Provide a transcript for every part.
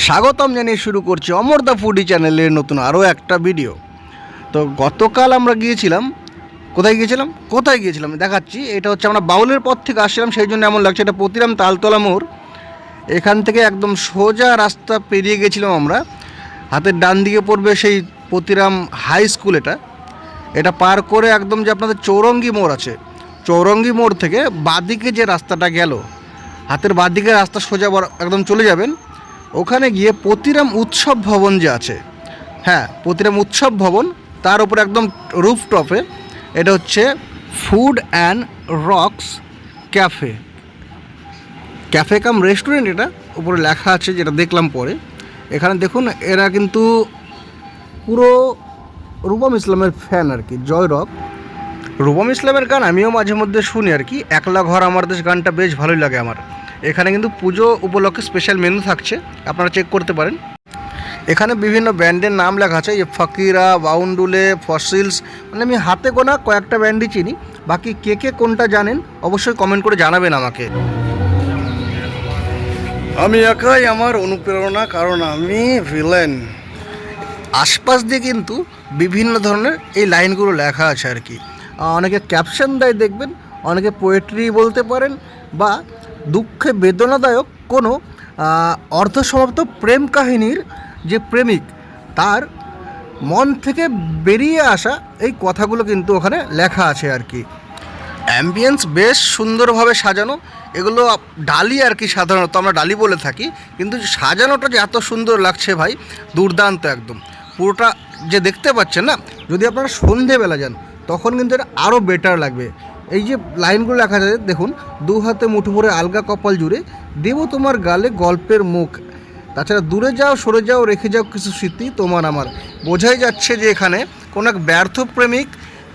স্বাগতম জানিয়ে শুরু করছি অমর দা ফুডি চ্যানেলের নতুন আরও একটা ভিডিও। তো গতকাল আমরা গিয়েছিলাম, কোথায় গিয়েছিলাম দেখাচ্ছি। এটা হচ্ছে আমরা বাউলের পথ থেকে আসছিলাম, সেই জন্য এমন লাগছে। এটা পতিরাম তালতলা মোড়, এখান থেকে একদম সোজা রাস্তা পেরিয়ে গেছিলাম আমরা। হাতের ডান দিকে পড়বে সেই পতিরাম হাই স্কুল। এটা পার করে একদম যে আপনাদের চৌরঙ্গি মোড় আছে, চৌরঙ্গি মোড় থেকে বাঁদিকে যে রাস্তাটা গেল, হাতের বাঁদিকে রাস্তা সোজা একদম চলে যাবেন। ওখানে গিয়ে পতিরাম উৎসব ভবন যে আছে, হ্যাঁ পতিরাম উৎসব ভবন, তার উপরে একদম রুফটপে এটা হচ্ছে food and rocks cafe come restaurant. এটা উপরে লেখা আছে, যেটা দেখলাম পরে। এখানে দেখুন, এরা কিন্তু পুরো রূপম ইসলামের ফ্যান আর কি, জয় রক। রূপম ইসলামের গান আমিও মাঝে মধ্যে শুনি আর কি। একলা ঘর আমার দেশ গানটা বেশ ভালোই লাগে আমার। এখানে কিন্তু পুজো উপলক্ষে স্পেশাল মেনু থাকছে, আপনারা চেক করতে পারেন। এখানে বিভিন্ন ব্র্যান্ডের নাম লেখা আছে, যে ফকিরা, বাউন্ডুলে, ফসিলস, মানে আমি হাতে গোনা কয়েকটা ব্র্যান্ডই চিনি। বাকি কে কোনটা জানেন অবশ্যই কমেন্ট করে জানাবেন আমাকে। আমি একাই আমার অনুপ্রেরণা, কারণ আমি ভিলেন। আশপাশ দিয়ে কিন্তু বিভিন্ন ধরনের এই লাইনগুলো লেখা আছে আর কি। অনেকে ক্যাপশন দেয় দেখবেন, অনেকে পোয়েট্রি বলতে পারেন, বা দুঃখে বেদনাদায়ক কোনো অর্ধসমাপ্ত প্রেম কাহিনীর যে প্রেমিক, তার মন থেকে বেরিয়ে আসা এই কথাগুলো কিন্তু ওখানে লেখা আছে আর কি। অ্যাম্বিয়েন্স বেশ সুন্দরভাবে সাজানো। এগুলো ডালি আর কি, সাধারণত আমরা ডালি বলে থাকি, কিন্তু সাজানোটা যে এত সুন্দর লাগছে ভাই, দুর্দান্ত একদম। পুরোটা যে দেখতে পাচ্ছেন না, যদি আপনারা সন্ধেবেলা যান তখন কিন্তু এটা আরও বেটার লাগবে। এই যে লাইনগুলো লেখা যায় দেখুন, দু হাতে মুঠো ভরে আলগা কপাল জুড়ে দেব তোমার গালে গল্পের মুখ, তাছাড়া দূরে যাও সরে যাও রেখে যাও কিছু স্মৃতি তোমার আমার। বোঝাই যাচ্ছে যে এখানে কোনো এক ব্যর্থ প্রেমিক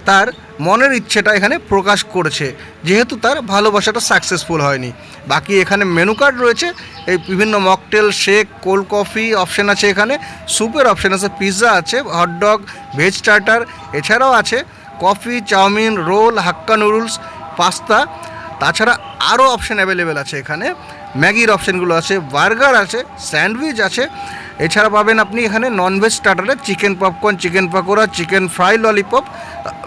তার মনের ইচ্ছেটা এখানে প্রকাশ করেছে, যেহেতু তার ভালোবাসাটা সাকসেসফুল হয়নি। বাকি এখানে মেনু কার্ড রয়েছে, এই বিভিন্ন mocktail, shake, cold coffee option আছে, এখানে স্যুপের অপশান আছে, পিৎজা আছে, হটডগ, ভেজ স্টার্টার, এছাড়াও আছে কফি, চাউমিন, রোল, হাক্কা নুডলস, পাস্তা। তাছাড়া আরও অপশান অ্যাভেলেবেল আছে এখানে। ম্যাগির অপশানগুলো আছে, বার্গার আছে, স্যান্ডউইচ আছে। এছাড়া পাবেন আপনি এখানে ননভেজ স্টার্টারে chicken popcorn, chicken pakora, chicken fry, lollipop,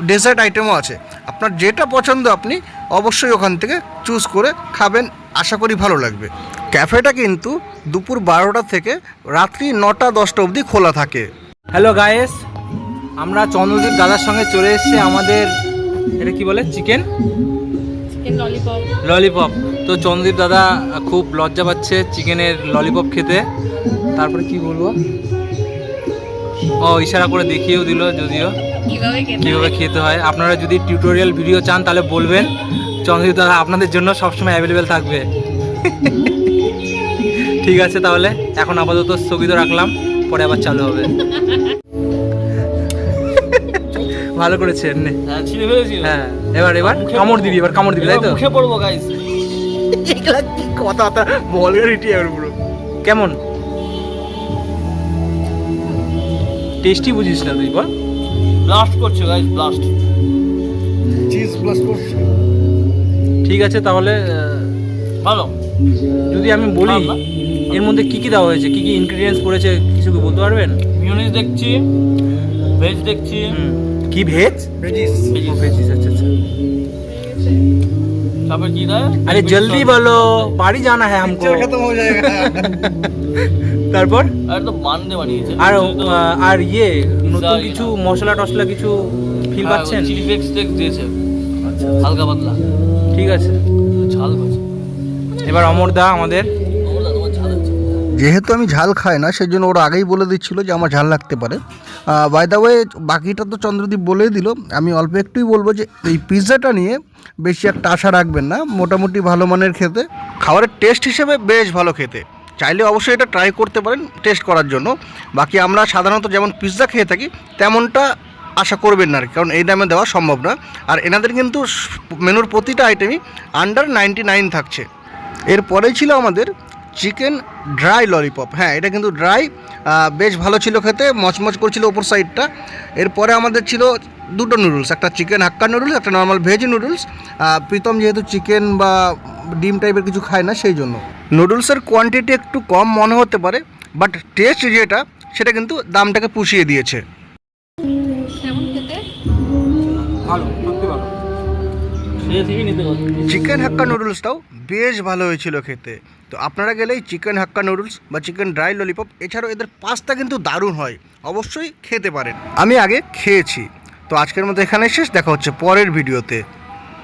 dessert আইটেমও আছে। আপনার যেটা পছন্দ আপনি অবশ্যই ওখান থেকে চুজ করে খাবেন, আশা করি ভালো লাগবে। ক্যাফেটা কিন্তু দুপুর 12টা থেকে রাত্রি 9টা-10টা অবধি খোলা থাকে। হ্যালো গায়েস, আমরা চন্দ্রদীপ দাদার সঙ্গে চলে এসেছি আমাদের, এটা কি বলে, চিকেন ললিপপ। তো চন্দ্রদীপ দাদা খুব লজ্জা পাচ্ছে চিকেনের ললিপপ খেতে। তারপরে কি বলবো, ও ইশারা করে দেখিয়েও দিল যদিও কীভাবে খেতে হয়। আপনারা যদি টিউটোরিয়াল ভিডিও চান তাহলে বলবেন, চন্দ্রদীপ দাদা আপনাদের জন্য সবসময় অ্যাভেলেবেল থাকবে। ঠিক আছে, তাহলে এখন আপাতত স্থগিত রাখলাম, পরে আবার চালু হবে। ভালো করেছেন, হ্যাঁ এবার কামড় দিবি, তাই তো? মুখে পড়বো গাইস, এগুলা কি কথা বলগারিটি আর পুরো। কেমন টেস্টি বুঝিস না তুই? বল। ব্লাস্ট করছে গাইস, ব্লাস্ট, চিজ ব্লাস্ট করছে। ঠিক আছে তাহলে, ভালো। যদি আমি বলি এর মধ্যে কি কি দেওয়া হয়েছে, কি কি ইনগ্রেডিয়েন্টস পড়েছে, কিছু কি বলতে পারবেন? মিউনিস দেখছি, ভেজ দেখছি। কি ভেজ? ভেজিস। আচ্ছা। তারপর কি দেয়? আরে জলদি বলো, বাড়ি জানা হ্যাঁ हमको। খতম হয়ে যাবে। তারপর আর তো বান্দে বানিয়েছে। আর ইয়ে নতুন কিছু মশলা টশলা কিছু ফিল পাচ্ছেন? চিলি ফ্লেক্স দিয়েছে, আচ্ছা হালকা পাতলা। ঠিক আছে, ঝাল হয়েছে। এবার অমরদা আমাদের, যেহেতু আমি ঝাল খাই না, সেই জন্য ওরা আগেই বলে দিচ্ছিল যে আমার ঝাল লাগতে পারে। বাই দ্য ওয়ে, বাকিটা তো চন্দ্রদীপ বলেই দিল। আমি অল্প একটুই বলবো যে এই পিৎজাটা নিয়ে বেশি একটা আশা রাখবেন না, মোটামুটি ভালো মানের খেতে। খাবারের টেস্ট হিসেবে বেশ ভালো খেতে, চাইলে অবশ্যই এটা ট্রাই করতে পারেন টেস্ট করার জন্য। বাকি আমরা সাধারণত যেমন পিৎজা খেয়ে থাকি তেমনটা আশা করবেন না, কারণ এই দামে দেওয়া সম্ভব না। আর এনাদের কিন্তু মেনুর প্রতিটা আইটেমই আন্ডার 99 থাকছে। এরপরেই ছিল আমাদের চিকেন ড্রাই ললিপপ। হ্যাঁ, এটা কিন্তু ড্রাই, বেশ ভালো ছিল খেতে, মচমচ করছিল ওপর সাইডটা। এরপরে আমাদের ছিল দুটো নুডলস, একটা চিকেন হাক্কা নুডলস, একটা নর্মাল ভেজ নুডলস। প্রীতম যেহেতু চিকেন বা ডিম টাইপের কিছু খায় না, সেই জন্য নুডলসের কোয়ান্টিটি একটু কম মনে হতে পারে, বাট টেস্ট যেটা সেটা কিন্তু দামটাকে পুষিয়ে দিয়েছে। কেমন খেতে? ভালো, সত্যি ভালো। খেয়ে থেকে নিতে পারো। চিকেন হাক্কা নুডলসটাও বেশ ভালো হয়েছিল খেতে। তো আপনারা গেলেই চিকেন হাক্কা নুডলস বা চিকেন ড্রাই ললিপপ, এছাড়াও এদের পাস্তা কিন্তু দারুণ হয়, অবশ্যই খেতে পারেন। আমি আগে খেয়েছি। তো আজকের মতো এখানে শেষ, দেখা হচ্ছে পরের ভিডিওতে।